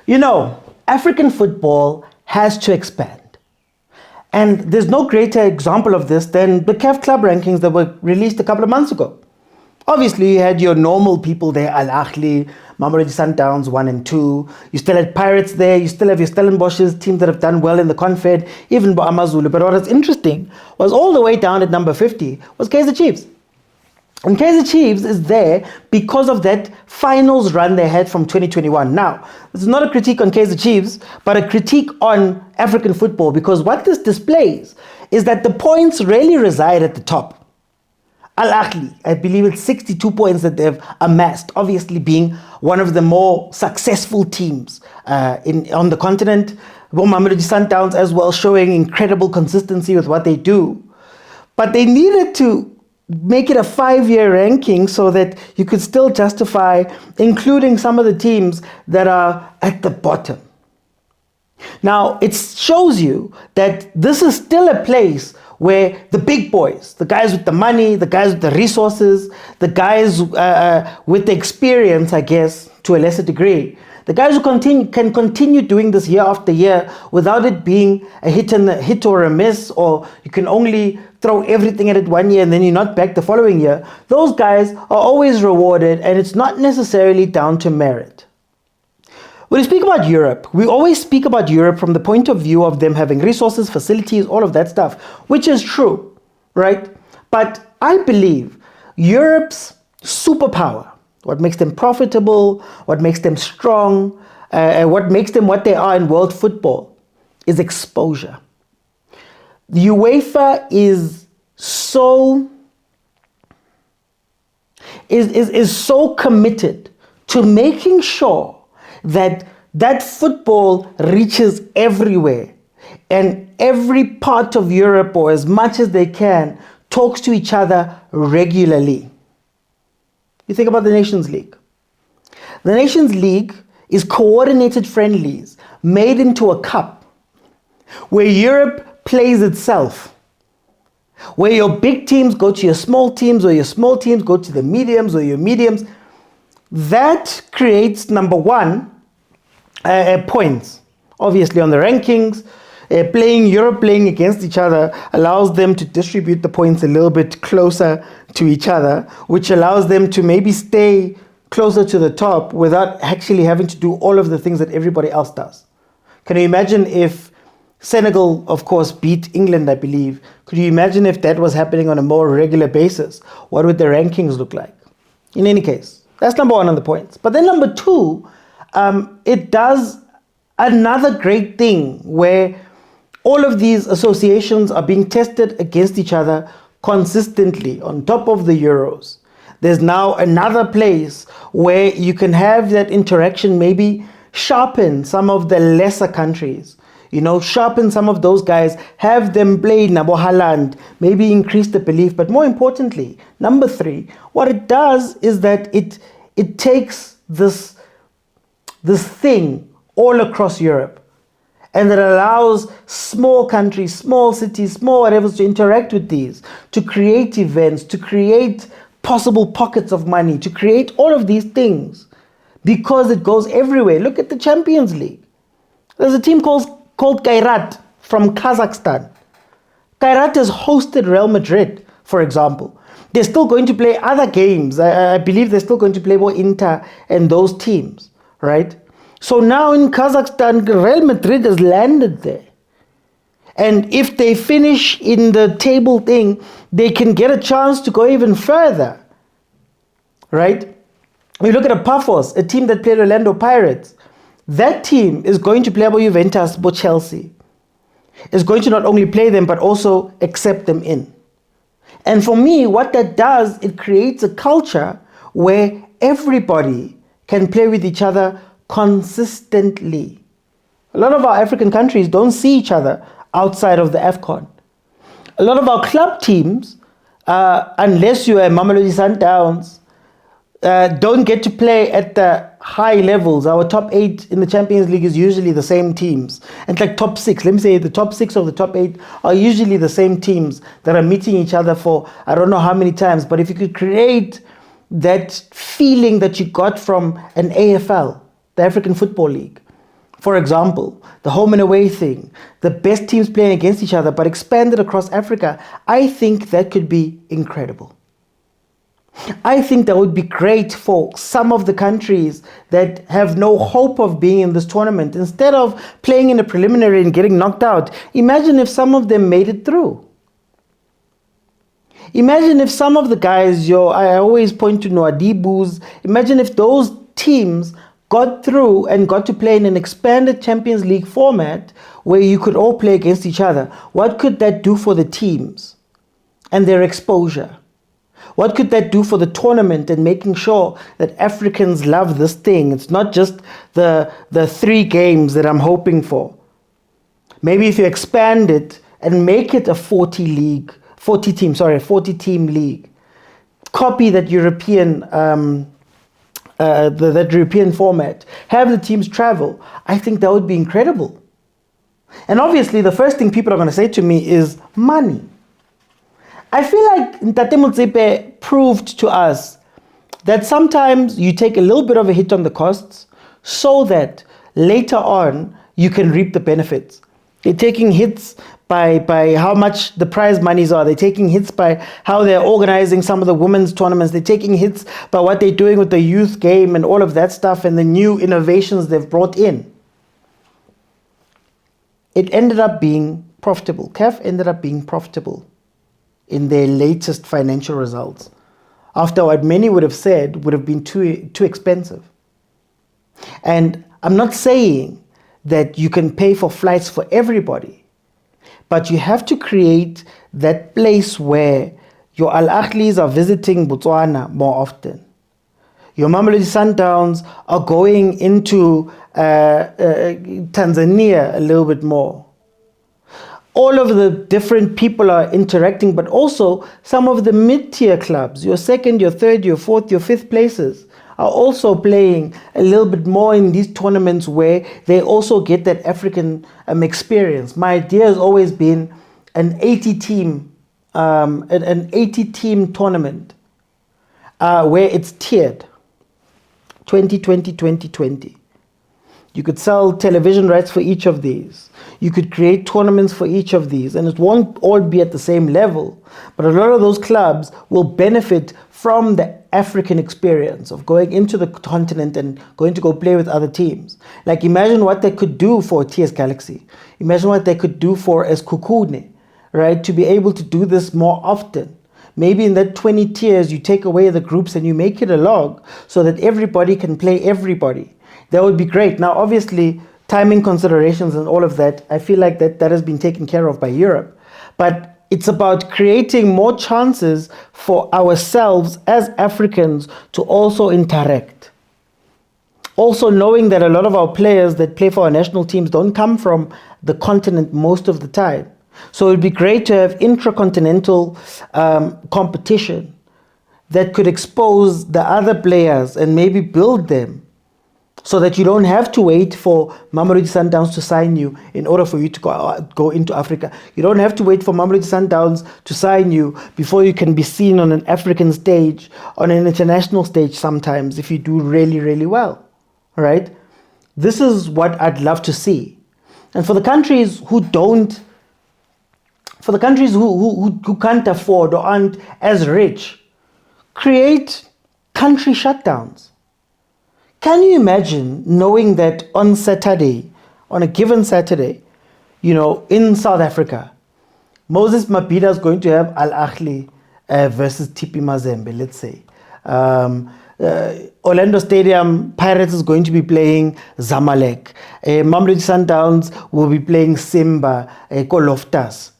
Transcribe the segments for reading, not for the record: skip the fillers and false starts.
You know, African football has to expand. And there's no greater example of this than the CAF club rankings that were released a couple of months ago. Obviously, you had your normal people there, Ahly, Mamelodi Sundowns 1 and 2. You still had Pirates there. You still have your Stellenbosch's teams that have done well in the Confed, even Amazulu. But what was interesting was all the way down at number 50 was Kaizer Chiefs. And Kaizer Chiefs is there because of that finals run they had from 2021. Now, this is not a critique on Kaizer Chiefs, but a critique on African football, because what this displays is that the points really reside at the top. Ahly, I believe it's 62 points that they've amassed, obviously being one of the more successful teams on the continent. Mamelodi Sundowns as well, showing incredible consistency with what they do. But they needed to make it a 5-year ranking so that you could still justify including some of the teams that are at the bottom. Now, it shows you that this is still a place where the big boys, the guys with the money, the guys with the resources, the guys with the experience, I guess, to a lesser degree, the guys who can continue doing this year after year without it being a hit or a miss, or you can only throw everything at it 1 year and then you're not back the following year. Those guys are always rewarded, and it's not necessarily down to merit. When we speak about Europe, we always speak about Europe from the point of view of them having resources, facilities, all of that stuff, which is true, right? But I believe Europe's superpower, what makes them profitable, what makes them strong, what makes them what they are in world football, is exposure. The UEFA is so committed to making sure that football reaches everywhere, and every part of Europe, or as much as they can, talks to each other regularly. You think about the Nations League. The Nations League is coordinated friendlies made into a cup where Europe plays itself, where your big teams go to your small teams, or your small teams go to the mediums, or your mediums. That creates, number one, points. Obviously on the rankings, Europe playing against each other allows them to distribute the points a little bit closer to each other, which allows them to maybe stay closer to the top without actually having to do all of the things that everybody else does. Can you imagine if Senegal, of course, beat England, I believe? Could you imagine if that was happening on a more regular basis? What would the rankings look like? In any case, that's number one on the points. But then number two, it does another great thing where all of these associations are being tested against each other consistently on top of the Euros. There's now another place where you can have that interaction, maybe sharpen some of the lesser countries. Sharpen some of those guys, have them play Nabo Haaland, maybe increase the belief. But more importantly, number three, what it does is that it takes this thing all across Europe, and it allows small countries, small cities, small whatever to interact with these, to create events, to create possible pockets of money, to create all of these things, because it goes everywhere. Look at the Champions League. There's a team called Kairat from Kazakhstan. Kairat has hosted Real Madrid, for example. They're still going to play other games. I believe they're still going to play more Inter and those teams, right? So now in Kazakhstan, Real Madrid has landed there. And if they finish in the table thing, they can get a chance to go even further, right? You look at Paphos, a team that played Orlando Pirates. That team is going to play about Juventus, about Chelsea. Is going to not only play them, but also accept them in. And for me, what that does, it creates a culture where everybody can play with each other consistently. A lot of our African countries don't see each other outside of the AFCON. A lot of our club teams, unless you are Mamelodi Sundowns, don't get to play at the high levels. Our top 8 in the Champions League is usually the same teams. And like top 6, let me say the top 6 of the top 8 are usually the same teams that are meeting each other for I don't know how many times. But if you could create that feeling that you got from an AFL, the African Football League, For example, the home and away thing, the best teams playing against each other, but expanded across Africa. I think that could be incredible. I think that would be great for some of the countries that have no hope of being in this tournament. Instead of playing in a preliminary and getting knocked out, imagine if some of them made it through. Imagine if some of the guys, I always point to Noadibus, imagine if those teams got through and got to play in an expanded Champions League format where you could all play against each other. What could that do for the teams and their exposure? What could that do for the tournament and making sure that Africans love this thing? It's not just the 3 games that I'm hoping for. Maybe if you expand it and make it a 40 team league. Copy that European that European format. Have the teams travel. I think that would be incredible. And obviously the first thing people are going to say to me is money. I feel like Tate Motsepe proved to us that sometimes you take a little bit of a hit on the costs so that later on you can reap the benefits. They're taking hits by how much the prize monies are. They're taking hits by how they're organizing some of the women's tournaments. They're taking hits by what they're doing with the youth game and all of that stuff and the new innovations they've brought in. It ended up being profitable. CAF ended up being profitable in their latest financial results, after what many would have said would have been too expensive. And I'm not saying that you can pay for flights for everybody, but you have to create that place where your Al-Ahlis are visiting Botswana more often. Your Mamelodi Sundowns are going into Tanzania a little bit more. All of the different people are interacting, but also some of the mid-tier clubs, your second, your third, your fourth, your fifth places, are also playing a little bit more in these tournaments where they also get that African experience. My idea has always been an 80-team tournament where it's tiered, 2020, 2020. You could sell television rights for each of these. You could create tournaments for each of these, and it won't all be at the same level. But a lot of those clubs will benefit from the African experience of going into the continent and going to go play with other teams. Like imagine what they could do for TS Galaxy. Imagine what they could do for Eskukune, right? To be able to do this more often. Maybe in that 20 tiers, you take away the groups and you make it a log so that everybody can play everybody. That would be great. Now, obviously, timing considerations and all of that, I feel like that has been taken care of by Europe. But it's about creating more chances for ourselves as Africans to also interact. Also knowing that a lot of our players that play for our national teams don't come from the continent most of the time. So it would be great to have intracontinental competition that could expose the other players and maybe build them, so that you don't have to wait for Mamelodi Sundowns to sign you in order for you to go into Africa. You don't have to wait for Mamelodi Sundowns to sign you before you can be seen on an African stage, on an international stage sometimes, if you do really, really well, right? This is what I'd love to see. And for the countries who don't, for the countries who can't afford or aren't as rich, create country shutdowns. Can you imagine knowing that on Saturday, on a given Saturday, in South Africa, Moses Mabhida is going to have Al-Ahly versus TP Mazembe, let's say. Orlando Stadium, Pirates is going to be playing Zamalek. Mamelodi Sundowns will be playing Simba, Koloftas.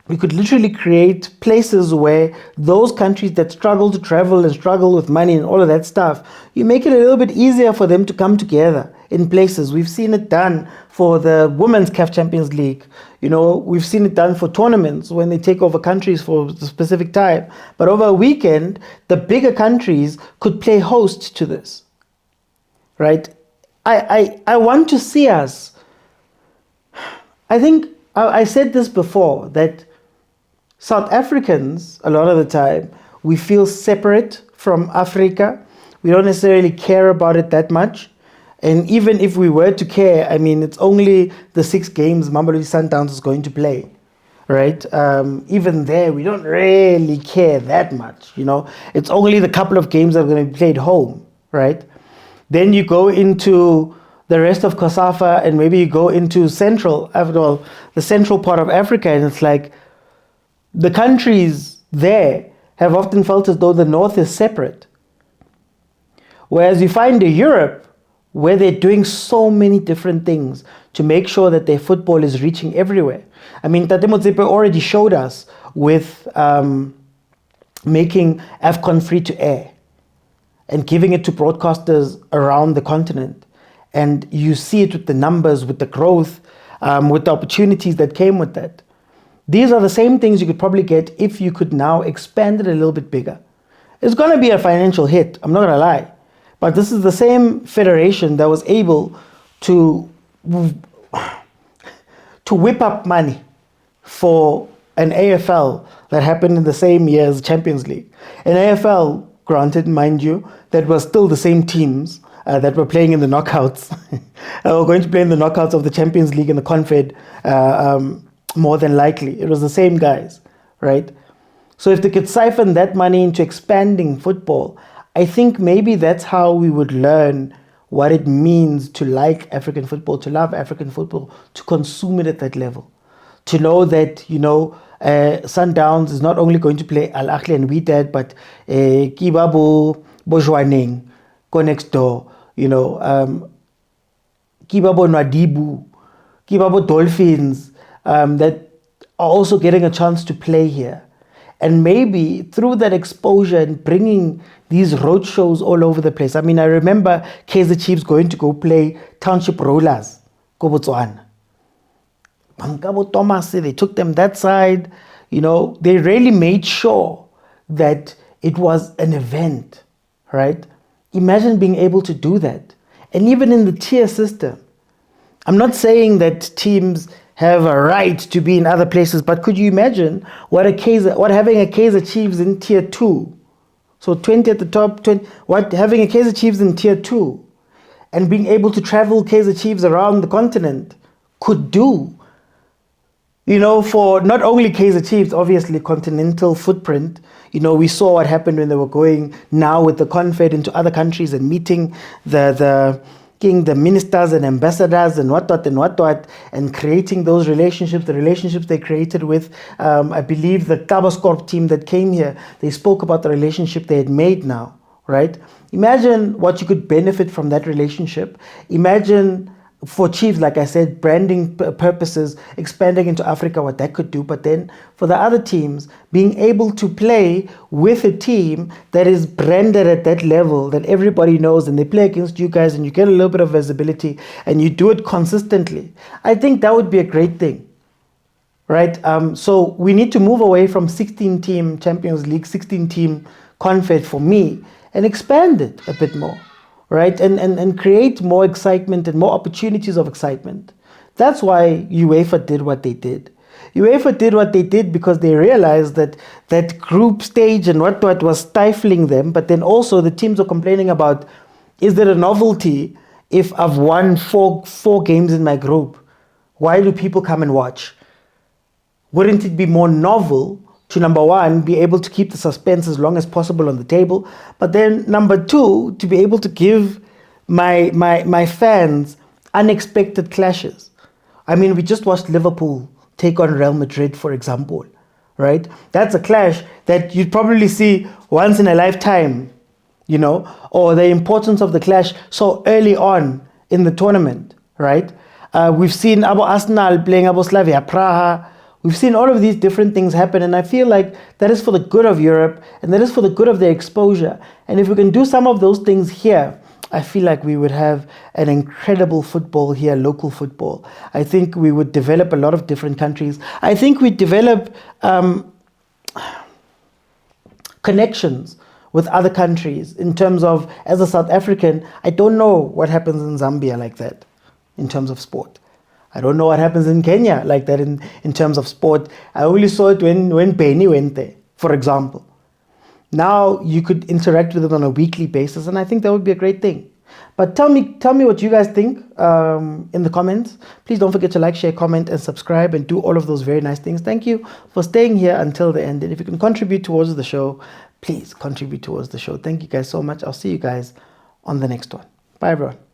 We could literally create places where those countries that struggle to travel and struggle with money and all of that stuff, you make it a little bit easier for them to come together in places. We've seen it done for the Women's CAF Champions League. We've seen it done for tournaments when they take over countries for a specific time. But over a weekend, the bigger countries could play host to this, right? I want to see us. I think I said this before, that South Africans, a lot of the time, we feel separate from Africa. We don't necessarily care about it that much. And even if we were to care, I mean, it's only the 6 games Mamelodi Sundowns is going to play, right? Even there, we don't really care that much, you know. It's only the couple of games that are going to be played home, right? Then you go into the rest of COSAFA, and maybe you go into the central part of Africa, and it's like the countries there have often felt as though the north is separate. Whereas you find in Europe, where they're doing so many different things to make sure that their football is reaching everywhere. I mean, Tate Motsepe already showed us with making AFCON free to air and giving it to broadcasters around the continent. And you see it with the numbers, with the growth, with the opportunities that came with that. These are the same things you could probably get if you could now expand it a little bit bigger. It's going to be a financial hit, I'm not going to lie. But this is the same federation that was able to whip up money for an AFL that happened in the same year as Champions League. An AFL, granted, mind you, that was still the same teams that were playing in the knockouts. Were going to play in the knockouts of the Champions League and the Confed, more than likely. It was the same guys, right? So if they could siphon that money into expanding football, I think maybe that's how we would learn what it means to like African football, to love African football, to consume it at that level. To know that, you know, Sundowns is not only going to play Al Ahly and Wydad, but Kibabo Bojwaneng, go next door, you know, Kibabo Nwadibu, Kibabo Dolphins, that are also getting a chance to play here. And maybe through that exposure and bringing these road shows all over the place. I mean, I remember Kaizer Chiefs going to go play Township Rollers, go Botswana. Bankabo Thomas, they took them that side. You know, they really made sure that it was an event, right? Imagine being able to do that. And even in the tier system, I'm not saying that teams have a right to be in other places, but could you imagine what having a Kaizer Chiefs in tier 2? So 20 at the top, having a Kaizer Chiefs in tier 2 and being able to travel Kaizer Chiefs around the continent could do, you know, for not only Kaizer Chiefs, obviously continental footprint. You know, we saw what happened when they were going now with the Confed into other countries and meeting the ministers and ambassadors and whatnot, and creating those relationships, the relationships they created with, I believe, the Kabascorp team that came here. They spoke about the relationship they had made now, right? Imagine what you could benefit from that relationship. Imagine for Chiefs, like I said, branding purposes, expanding into Africa, what that could do. But then for the other teams, being able to play with a team that is branded at that level, that everybody knows, and they play against you guys, and you get a little bit of visibility, and you do it consistently. I think that would be a great thing, right? So we need to move away from 16-team Champions League, 16-team Confed for me, and expand it a bit more. Right, and create more excitement and more opportunities of excitement. That's why UEFA did what they did. UEFA did what they did because they realized that that group stage and what was stifling them, but then also the teams are complaining about, is there a novelty if I've won four games in my group? Why do people come and watch? Wouldn't it be more novel to, number one, be able to keep the suspense as long as possible on the table, but then number two, to be able to give my fans unexpected clashes? I mean, we just watched Liverpool take on Real Madrid, for example, right? That's a clash that you'd probably see once in a lifetime, you know, or the importance of the clash so early on in the tournament, right? We've seen Abo Arsenal playing Abo Slavia Praha. We've seen all of these different things happen, and I feel like that is for the good of Europe, and that is for the good of their exposure. And if we can do some of those things here, I feel like we would have an incredible football here, local football. I think we would develop a lot of different countries. I think we'd develop connections with other countries in terms of, as a South African, I don't know what happens in Zambia like that in terms of sport. I don't know what happens in Kenya like that in terms of sport. I only saw it when Benny went there, for example. Now you could interact with them on a weekly basis, and I think that would be a great thing. But tell me what you guys think in the comments. Please don't forget to like, share, comment, and subscribe, and do all of those very nice things. Thank you for staying here until the end. And if you can contribute towards the show, please contribute towards the show. Thank you guys so much. I'll see you guys on the next one. Bye, everyone.